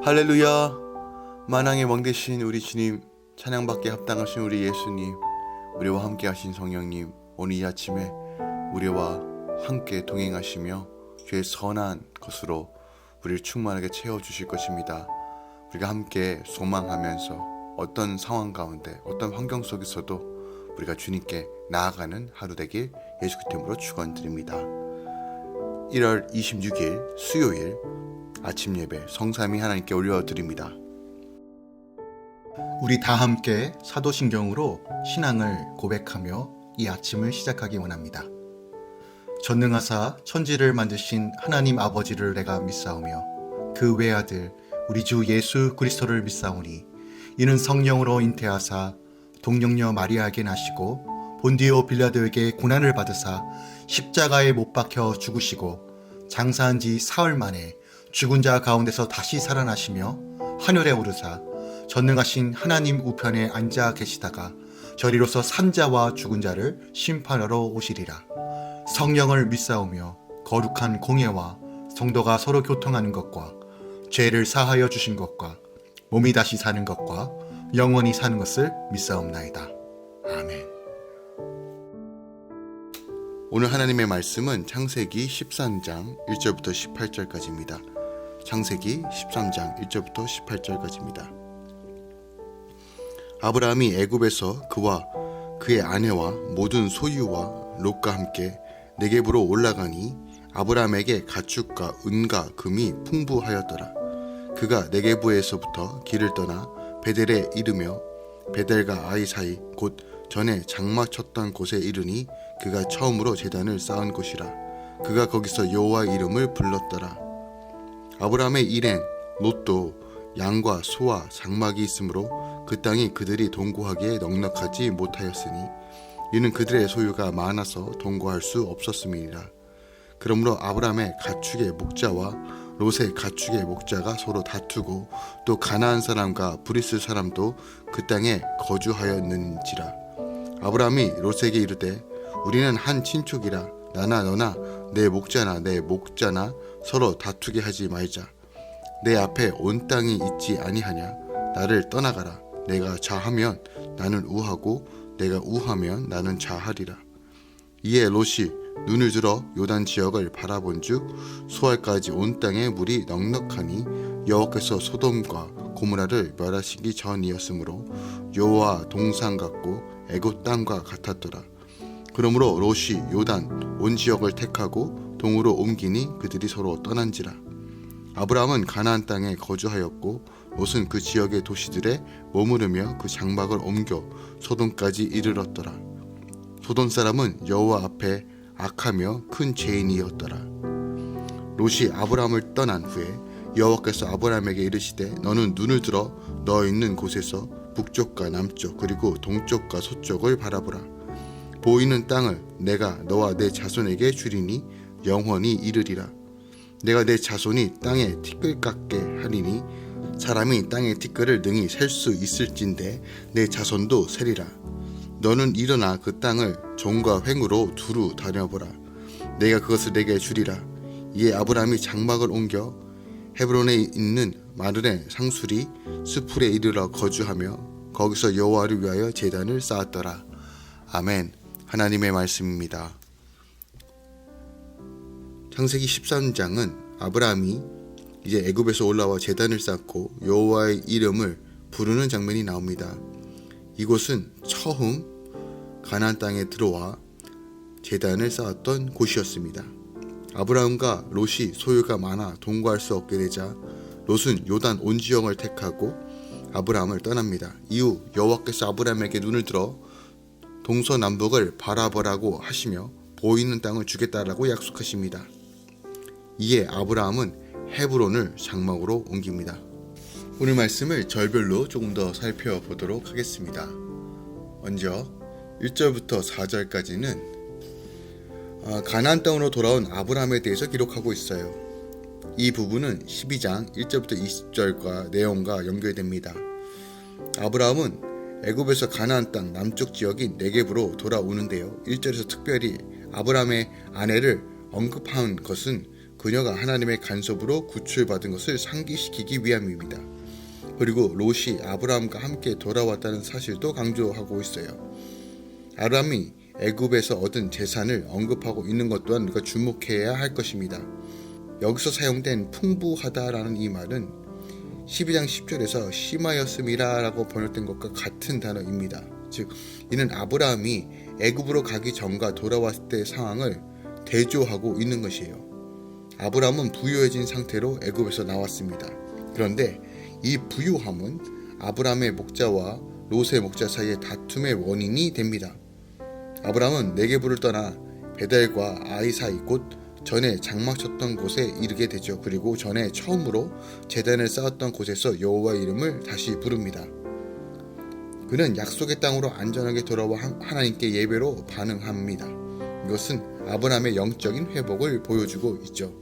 할렐루야. 만왕의 왕 되신 우리 주님, 찬양받기에 합당하신 우리 예수님, 우리와 함께 하신 성령님, 오늘 이 아침에 우리와 함께 동행하시며 주의 선한 것으로 우리를 충만하게 채워주실 것입니다. 우리가 함께 소망하면서 어떤 상황 가운데, 어떤 환경 속에서도 우리가 주님께 나아가는 하루 되길 예수 그리스도로 축원드립니다. 1월 26일 수요일 아침 예배 성삼위 하나님께 올려드립니다. 우리 다 함께 사도신경으로 신앙을 고백하며 이 아침을 시작하기 원합니다. 전능하사 천지를 만드신 하나님 아버지를 내가 믿사오며 그 외아들 우리 주 예수 그리스도를 믿사오니 이는 성령으로 잉태하사 동정녀 마리아에게 나시고 본디오 빌라도에게 고난을 받으사 십자가에 못 박혀 죽으시고 장사한 지 사흘 만에 죽은 자 가운데서 다시 살아나시며 하늘에 오르사 전능하신 하나님 우편에 앉아 계시다가 저리로서 산자와 죽은 자를 심판하러 오시리라. 성령을 믿사오며 거룩한 공예와 성도가 서로 교통하는 것과 죄를 사하여 주신 것과 몸이 다시 사는 것과 영원히 사는 것을 믿사옵나이다. 아멘. 오늘 하나님의 말씀은 창세기 13장 1절부터 18절까지입니다. 창세기 13장 1절부터 18절까지입니다. 아브라함이 애굽에서 그와 그의 아내와 모든 소유와 롯과 함께 네겝으로 올라가니 아브라함에게 가축과 은과 금이 풍부하였더라. 그가 네겝에서부터 길을 떠나 베델에 이르며 베델과 아이 사이 곧 전에 장마 쳤던 곳에 이르니 그가 처음으로 제단을 쌓은 곳이라. 그가 거기서 여호와의 이름을 불렀더라. 아브라함의 일행 롯도 양과 소와 장막이 있으므로 그 땅이 그들이 동거하기에 넉넉하지 못하였으니 이는 그들의 소유가 많아서 동거할 수 없었음이니라. 그러므로 아브라함의 가축의 목자와 롯의 가축의 목자가 서로 다투고 또 가나안 사람과 브리스 사람도 그 땅에 거주하였는지라. 아브라함이 롯에게 이르되 우리는 한 친족이라 나나 너나 내 목자나 서로 다투게 하지 말자. 내 앞에 온 땅이 있지 아니하냐. 나를 떠나가라. 내가 좌하면 나는 우하고 내가 우하면 나는 좌하리라. 이에 롯이 눈을 들어 요단 지역을 바라본즉 소알까지 온 땅에 물이 넉넉하니 여호와께서 소돔과 고모라를 멸하시기 전이었으므로 여호와 동산 같고 애굽 땅과 같았더라. 그러므로 롯이 요단 온 지역을 택하고 동으로 옮기니 그들이 서로 떠난지라. 아브라함은 가나안 땅에 거주하였고 롯은 그 지역의 도시들에 머무르며 그 장막을 옮겨 소돔까지 이르렀더라. 소돔 사람은 여호와 앞에 악하며 큰 죄인이었더라. 롯이 아브라함을 떠난 후에 여호와께서 아브라함에게 이르시되 너는 눈을 들어 너 있는 곳에서 북쪽과 남쪽 그리고 동쪽과 서쪽을 바라보라. 보이는 땅을 내가 너와 내 자손에게 주리니 영원히 이르리라. 내가 내 자손이 땅에 티끌 깎게 하리니 사람이 땅의 티끌을 능히 셀 수 있을진데 내 자손도 세리라. 너는 일어나 그 땅을 종과 횡으로 두루 다녀보라. 내가 그것을 내게 주리라. 이에 아브라함이 장막을 옮겨 헤브론에 있는 마르네 상수리 스풀에 이르러 거주하며 거기서 여호와를 위하여 제단을 쌓았더라. 아멘. 하나님의 말씀입니다. 창세기 13장은 아브라함이 이제 애굽에서 올라와 제단을 쌓고 여호와의 이름을 부르는 장면이 나옵니다. 이곳은 처음 가나안 땅에 들어와 제단을 쌓았던 곳이었습니다. 아브라함과 롯이 소유가 많아 동거할 수 없게 되자 롯은 요단 온 지역을 택하고 아브라함을 떠납니다. 이후 여호와께서 아브라함에게 눈을 들어 동서남북을 바라보라고 하시며 보이는 땅을 주겠다라고 약속하십니다. 이에 아브라함은 헤브론을 장막으로 옮깁니다. 오늘 말씀을 절별로 조금 더 살펴보도록 하겠습니다. 먼저 1절부터 4절까지는 가나안 땅으로 돌아온 아브라함에 대해서 기록하고 있어요. 이 부분은 12장 1절부터 20절과 내용과 연결됩니다. 아브라함은 애굽에서 가나안 땅 남쪽 지역인 네겝으로 돌아오는데요. 1절에서 특별히 아브라함의 아내를 언급한 것은 그녀가 하나님의 간섭으로 구출받은 것을 상기시키기 위함입니다. 그리고 롯이 아브라함과 함께 돌아왔다는 사실도 강조하고 있어요. 아브라함이 애굽에서 얻은 재산을 언급하고 있는 것 또한 우리가 주목해야 할 것입니다. 여기서 사용된 풍부하다라는 이 말은 12장 10절에서 심하였음이라 라고 번역된 것과 같은 단어입니다. 즉 이는 아브라함이 애굽으로 가기 전과 돌아왔을 때의 상황을 대조하고 있는 것이에요. 아브라함은 부유해진 상태로 애굽에서 나왔습니다. 그런데 이 부유함은 아브라함의 목자와 롯의 목자 사이의 다툼의 원인이 됩니다. 아브라함은 네게부를 떠나 베델과 아이 사이 곧 전에 장막 쳤던 곳에 이르게 되죠. 그리고 전에 처음으로 제단을 쌓았던 곳에서 여호와의 이름을 다시 부릅니다. 그는 약속의 땅으로 안전하게 돌아와 하나님께 예배로 반응합니다. 이것은 아브라함의 영적인 회복을 보여주고 있죠.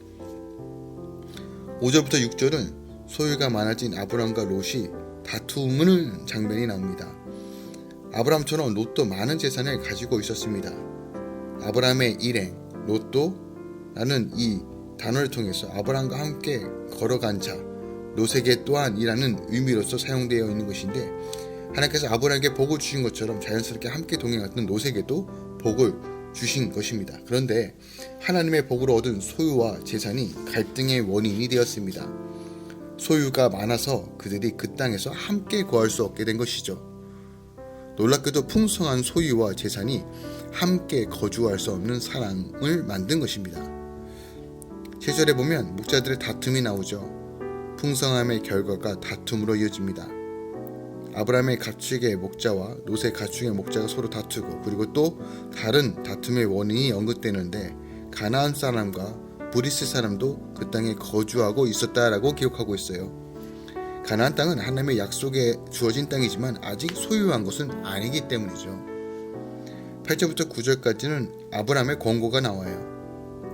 5절부터 6절은 소유가 많아진 아브라함과 롯이 다투는 장면이 나옵니다. 아브라함처럼 롯도 많은 재산을 가지고 있었습니다. 아브라함의 일행, 롯도 라는 이 단어를 통해서 아브라함과 함께 걸어간 자, 롯에게 또한 이라는 의미로서 사용되어 있는 것인데, 하나님께서 아브라함에게 복을 주신 것처럼 자연스럽게 함께 동행했던 롯에게도 복을 주신 것입니다. 그런데 하나님의 복으로 얻은 소유와 재산이 갈등의 원인이 되었습니다. 소유가 많아서 그들이 그 땅에서 함께 거할 수 없게 된 것이죠. 놀랍게도 풍성한 소유와 재산이 함께 거주할 수 없는 사람을 만든 것입니다. 7절에 보면 목자들의 다툼이 나오죠. 풍성함의 결과가 다툼으로 이어집니다. 아브라함의 가축의 목자와 롯의 가축의 목자가 서로 다투고, 그리고 또 다른 다툼의 원인이 언급되는데 가나안 사람과 브리스 사람도 그 땅에 거주하고 있었다라고 기록하고 있어요. 가나안 땅은 하나님의 약속에 주어진 땅이지만 아직 소유한 것은 아니기 때문이죠. 8절부터 9절까지는 아브라함의 권고가 나와요.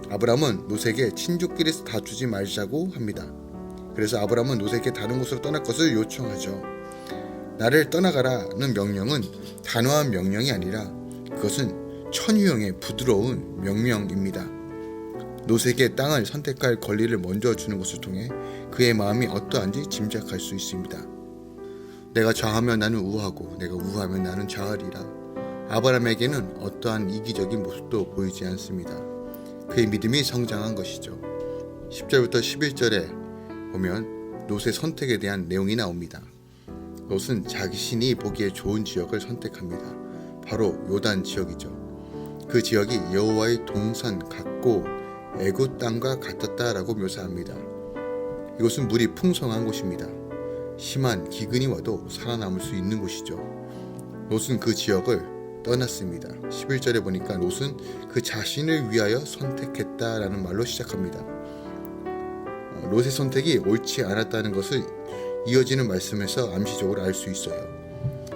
아브라함은 롯에게 친족끼리 다투지 말자고 합니다. 그래서 아브라함은 롯에게 다른 곳으로 떠날 것을 요청하죠. 나를 떠나가라는 명령은 단호한 명령이 아니라 그것은 천유형의 부드러운 명령입니다. 롯에게 땅을 선택할 권리를 먼저 주는 것을 통해 그의 마음이 어떠한지 짐작할 수 있습니다. 내가 좌하면 나는 우하고 내가 우하면 나는 좌하리라. 아브라함에게는 어떠한 이기적인 모습도 보이지 않습니다. 그의 믿음이 성장한 것이죠. 10절부터 11절에 보면 롯의 선택에 대한 내용이 나옵니다. 롯은 자신이 보기에 좋은 지역을 선택합니다. 바로 요단 지역이죠. 그 지역이 여호와의 동산 같고 애굽 땅과 같았다라고 묘사합니다. 이곳은 물이 풍성한 곳입니다. 심한 기근이 와도 살아남을 수 있는 곳이죠. 롯은 그 지역을 떠났습니다. 11절에 보니까 롯은 그 자신을 위하여 선택했다라는 말로 시작합니다. 롯의 선택이 옳지 않았다는 것을 이어지는 말씀에서 암시적으로 알 수 있어요.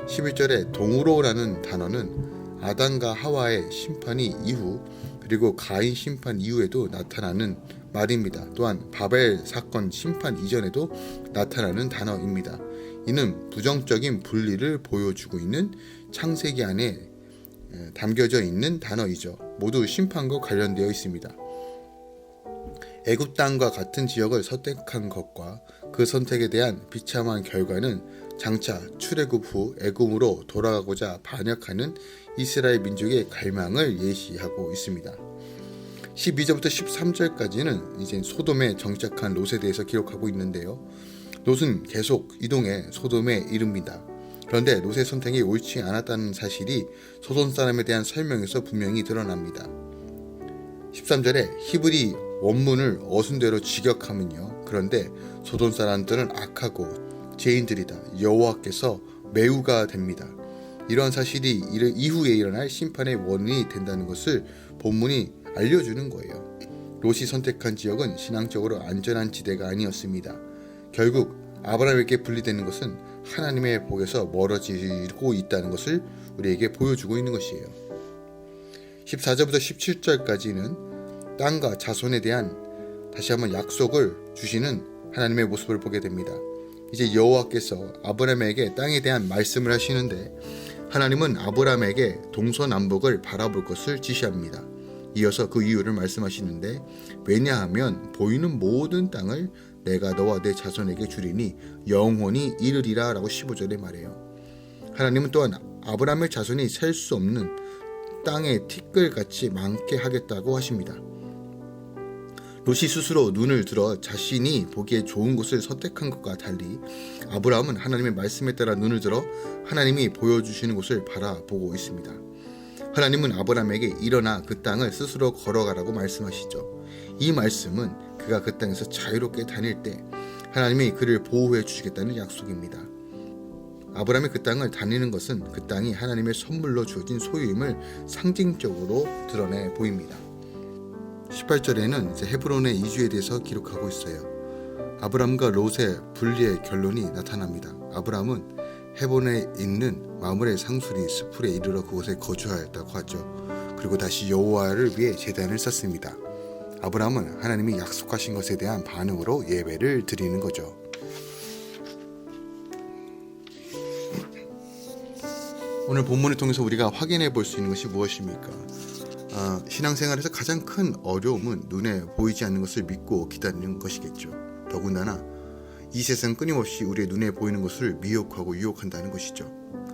11절에 동으로라는 단어는 아담과 하와의 심판이 이후, 그리고 가인 심판 이후에도 나타나는 말입니다. 또한 바벨 사건 심판 이전에도 나타나는 단어입니다. 이는 부정적인 분리를 보여주고 있는 창세기 안에 담겨져 있는 단어이죠. 모두 심판과 관련되어 있습니다. 애굽 땅과 같은 지역을 선택한 것과 그 선택에 대한 비참한 결과는 장차 출애굽 후 애굽으로 돌아가고자 반역하는 이스라엘 민족의 갈망을 예시하고 있습니다. 12절부터 13절까지는 이제 소돔에 정착한 롯에 대해서 기록하고 있는데요. 롯은 계속 이동해 소돔에 이릅니다. 그런데 롯의 선택이 옳지 않았다는 사실이 소돔 사람에 대한 설명에서 분명히 드러납니다. 13절에 히브리 원문을 어순대로 직역하면요. 그런데 소돔 사람들은 악하고 죄인들이다. 여호와께서 매우가 됩니다. 이러한 사실이 이후에 일어날 심판의 원인이 된다는 것을 본문이 알려주는 거예요. 롯이 선택한 지역은 신앙적으로 안전한 지대가 아니었습니다. 결국 아브라함에게 분리되는 것은 하나님의 복에서 멀어지고 있다는 것을 우리에게 보여주고 있는 것이에요. 14절부터 17절까지는 땅과 자손에 대한 다시 한번 약속을 주시는 하나님의 모습을 보게 됩니다. 이제 여호와께서 아브라함에게 땅에 대한 말씀을 하시는데, 하나님은 아브라함에게 동서남북을 바라볼 것을 지시합니다. 이어서 그 이유를 말씀하시는데, 왜냐하면 보이는 모든 땅을 내가 너와 내 자손에게 주리니 영원히 이르리라 라고 15절에 말해요. 하나님은 또한 아브라함의 자손이 셀 수 없는 땅의 티끌같이 많게 하겠다고 하십니다. 롯이 스스로 눈을 들어 자신이 보기에 좋은 곳을 선택한 것과 달리 아브라함은 하나님의 말씀에 따라 눈을 들어 하나님이 보여주시는 곳을 바라보고 있습니다. 하나님은 아브라함에게 일어나 그 땅을 스스로 걸어가라고 말씀하시죠. 이 말씀은 그가 그 땅에서 자유롭게 다닐 때 하나님이 그를 보호해 주시겠다는 약속입니다. 아브라함이 그 땅을 다니는 것은 그 땅이 하나님의 선물로 주어진 소유임을 상징적으로 드러내 보입니다. 18절에는 이제 헤브론의 이주에 대해서 기록하고 있어요. 아브라함과 롯의 분리의 결론이 나타납니다. 아브라함은 헤본에 있는 마므레 상수리 스풀에 이르러 그곳에 거주하였다고 하죠. 그리고 다시 여호와를 위해 제단을 쌓습니다. 아브라함은 하나님이 약속하신 것에 대한 반응으로 예배를 드리는 거죠. 오늘 본문을 통해서 우리가 확인해 볼 수 있는 것이 무엇입니까? 신앙생활에서 가장 큰 어려움은 눈에 보이지 않는 것을 믿고 기다리는 것이겠죠. 더군다나 이 세상 끊임없이 우리의 눈에 보이는 것을 미혹하고 유혹한다는 것이죠.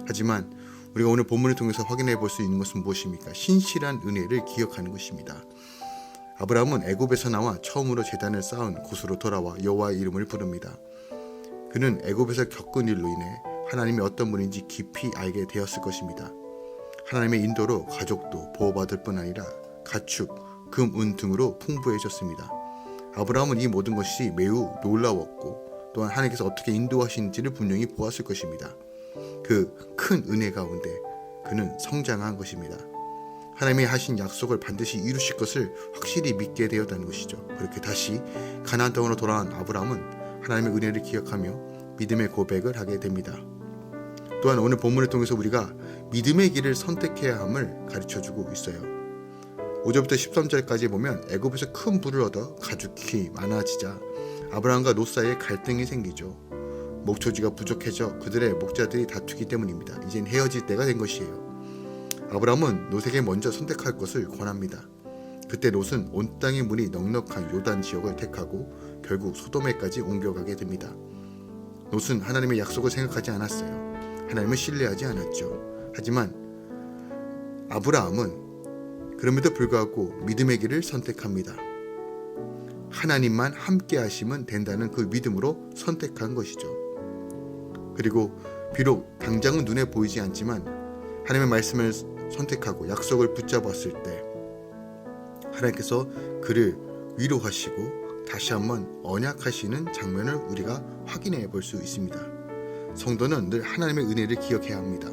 하지만 우리가 오늘 본문을 통해서 확인해 볼 수 있는 것은 무엇입니까? 신실한 은혜를 기억하는 것입니다. 아브라함은 애굽에서 나와 처음으로 제단을 쌓은 곳으로 돌아와 여호와의 이름을 부릅니다. 그는 애굽에서 겪은 일로 인해 하나님이 어떤 분인지 깊이 알게 되었을 것입니다. 하나님의 인도로 가족도 보호받을 뿐 아니라 가축, 금, 은 등으로 풍부해졌습니다. 아브라함은 이 모든 것이 매우 놀라웠고 또한 하나님께서 어떻게 인도하시는지를 분명히 보았을 것입니다. 그 큰 은혜 가운데 그는 성장한 것입니다. 하나님이 하신 약속을 반드시 이루실 것을 확실히 믿게 되었다는 것이죠. 그렇게 다시 가나안 땅으로 돌아온 아브라함은 하나님의 은혜를 기억하며 믿음의 고백을 하게 됩니다. 또한 오늘 본문을 통해서 우리가 믿음의 길을 선택해야 함을 가르쳐주고 있어요. 5절부터 13절까지 보면 애굽에서 큰 부를 얻어 가축이 많아지자 아브라함과 롯 사이에 갈등이 생기죠. 목초지가 부족해져 그들의 목자들이 다투기 때문입니다. 이젠 헤어질 때가 된 것이에요. 아브라함은 롯에게 먼저 선택할 것을 권합니다. 그때 롯은 온 땅의 물이 넉넉한 요단 지역을 택하고 결국 소돔에까지 옮겨가게 됩니다. 롯은 하나님의 약속을 생각하지 않았어요. 하나님을 신뢰하지 않았죠. 하지만 아브라함은 그럼에도 불구하고 믿음의 길을 선택합니다. 하나님만 함께 하시면 된다는 그 믿음으로 선택한 것이죠. 그리고 비록 당장은 눈에 보이지 않지만 하나님의 말씀을 선택하고 약속을 붙잡았을 때 하나님께서 그를 위로하시고 다시 한번 언약하시는 장면을 우리가 확인해 볼 수 있습니다. 성도는 늘 하나님의 은혜를 기억해야 합니다.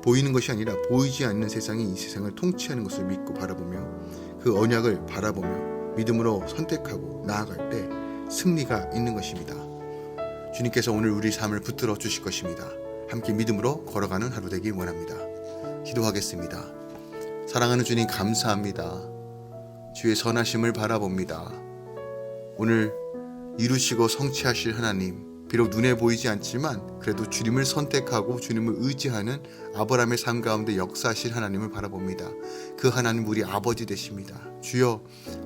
보이는 것이 아니라 보이지 않는 세상이 이 세상을 통치하는 것을 믿고 바라보며 그 언약을 바라보며 믿음으로 선택하고 나아갈 때 승리가 있는 것입니다. 주님께서 오늘 우리 삶을 붙들어 주실 것입니다. 함께 믿음으로 걸어가는 하루 되길 원합니다. 기도하겠습니다. 사랑하는 주님 감사합니다. 주의 선하심을 바라봅니다. 오늘 이루시고 성취하실 하나님, 비록 눈에 보이지 않지만 그래도 주님을 선택하고 주님을 의지하는 아브라함의 삶 가운데 역사하실 하나님을 바라봅니다. 그 하나님 우리 아버지 되십니다. 주여,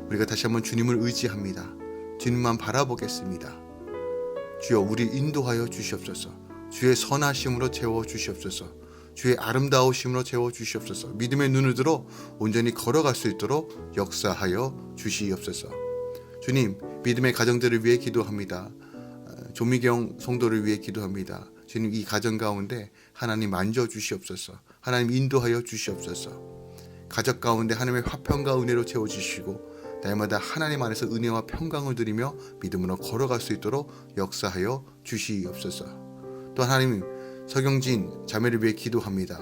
우리가 다시 한번 주님을 의지합니다. 주님만 바라보겠습니다. 주여, 우리 인도하여 주시옵소서. 주의 선하심으로 채워 주시옵소서. 주의 아름다우심으로 채워 주시옵소서. 믿음의 눈을 들어 온전히 걸어갈 수 있도록 역사하여 주시옵소서. 주님, 믿음의 가정들을 위해 기도합니다. 조미경 성도를 위해 기도합니다. 주님, 이 가정 가운데 하나님 만져 주시옵소서. 하나님 인도하여 주시옵소서. 가족 가운데 하나님의 화평과 은혜로 채워주시고 날마다 하나님 안에서 은혜와 평강을 드리며 믿음으로 걸어갈 수 있도록 역사하여 주시옵소서. 또한 하나님, 서경진 자매를 위해 기도합니다.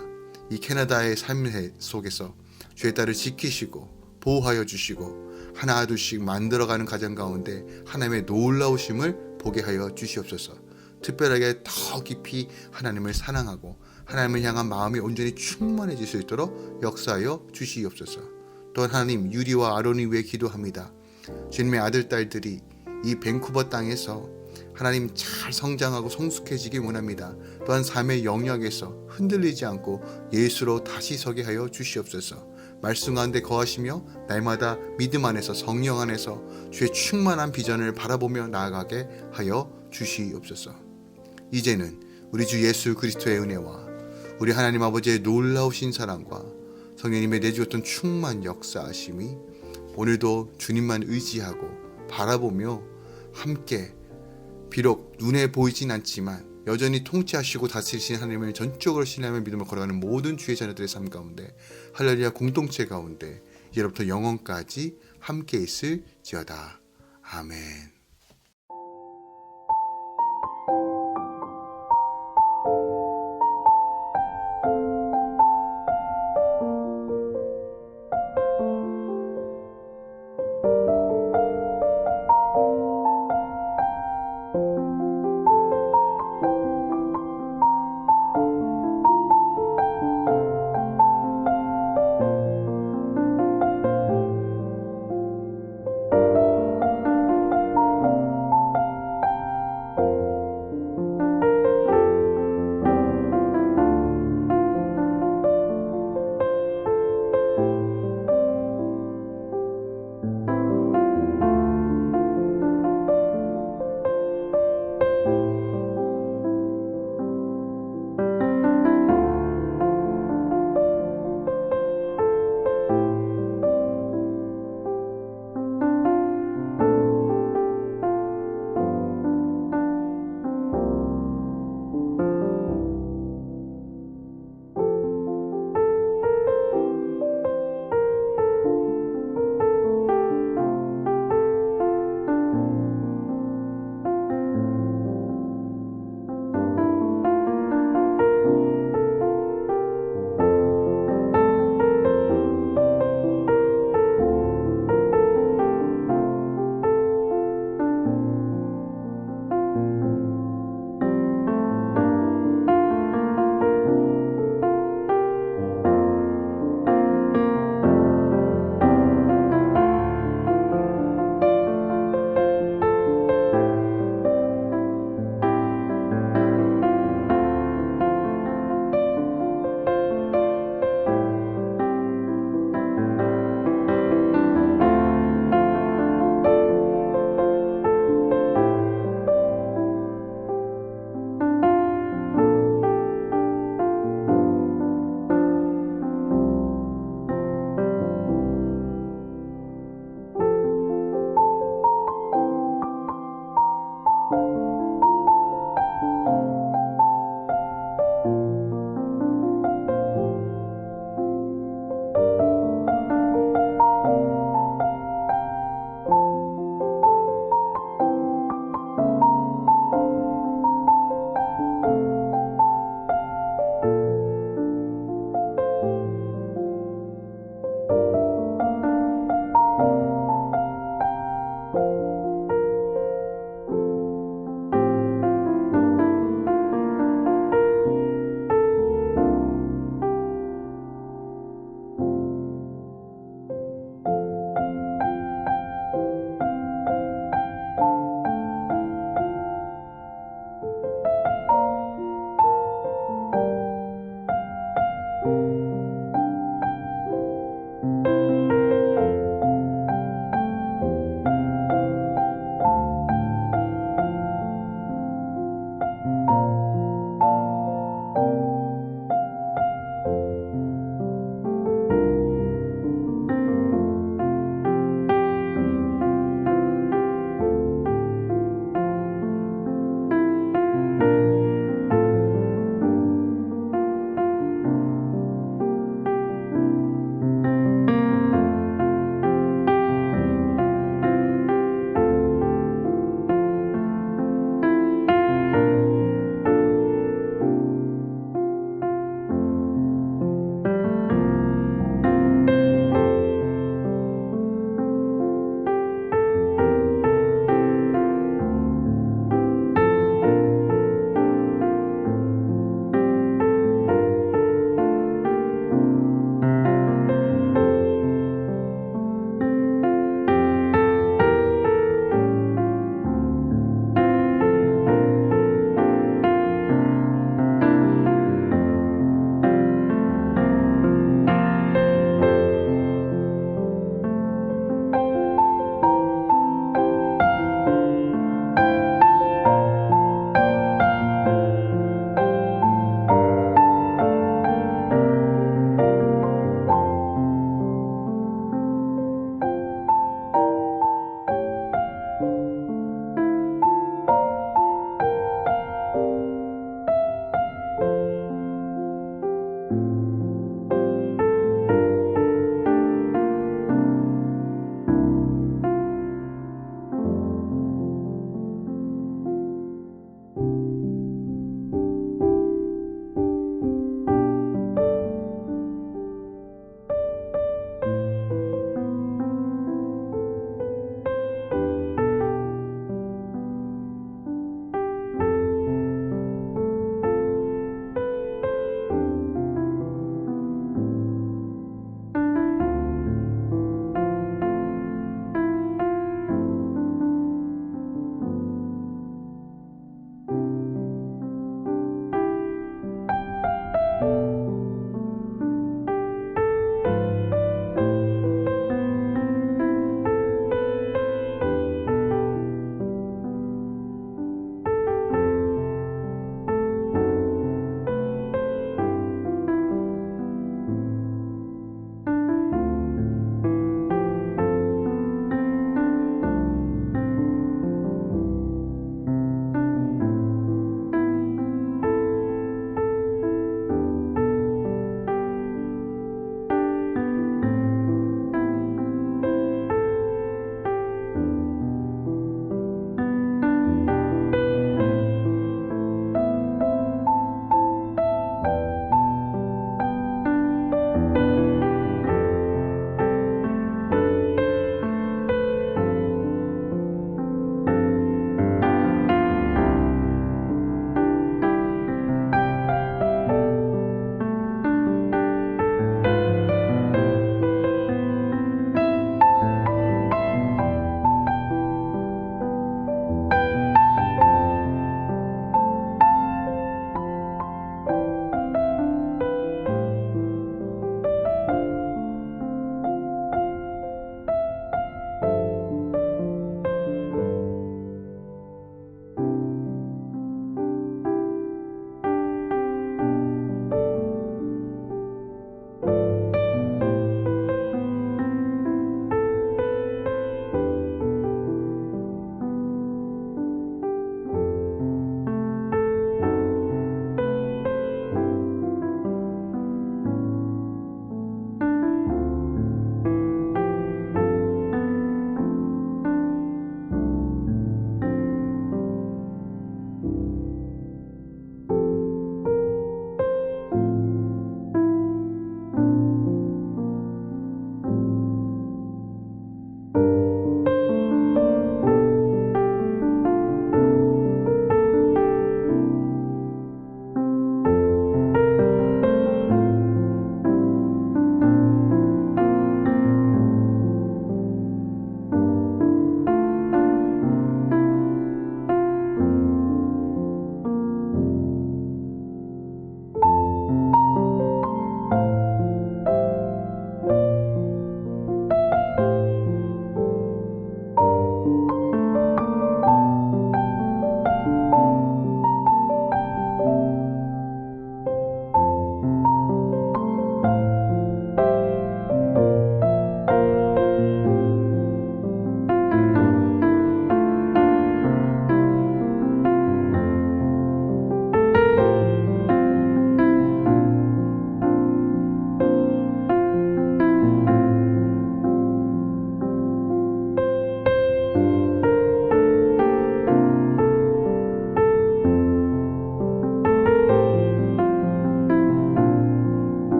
이 캐나다의 삶 속에서 주의 딸을 지키시고 보호하여 주시고 하나 둘씩 만들어가는 가정 가운데 하나님의 놀라우심을 보게 하여 주시옵소서. 특별하게 더 깊이 하나님을 사랑하고 하나님을 향한 마음이 온전히 충만해질 수 있도록 역사하여 주시옵소서. 또한 하나님, 유리와 아론을 위해 기도합니다. 주님의 아들 딸들이 이 밴쿠버 땅에서 하나님 잘 성장하고 성숙해지기 원합니다. 또한 삶의 영역에서 흔들리지 않고 예수로 다시 서게 하여 주시옵소서. 말씀 가운데 거하시며 날마다 믿음 안에서 성령 안에서 주의 충만한 비전을 바라보며 나아가게 하여 주시옵소서. 이제는 우리 주 예수 그리스도의 은혜와 우리 하나님 아버지의 놀라우신 사랑과 성령님의 내주었던 충만 역사하심이 오늘도 주님만 의지하고 바라보며 함께 비록 눈에 보이진 않지만 여전히 통치하시고 다스리신 하나님을 전적으로 신뢰하며 믿음을 걸어가는 모든 주의 자녀들의 삶 가운데 할렐루야 공동체 가운데 이제부터 영원까지 함께 있을지어다. 아멘.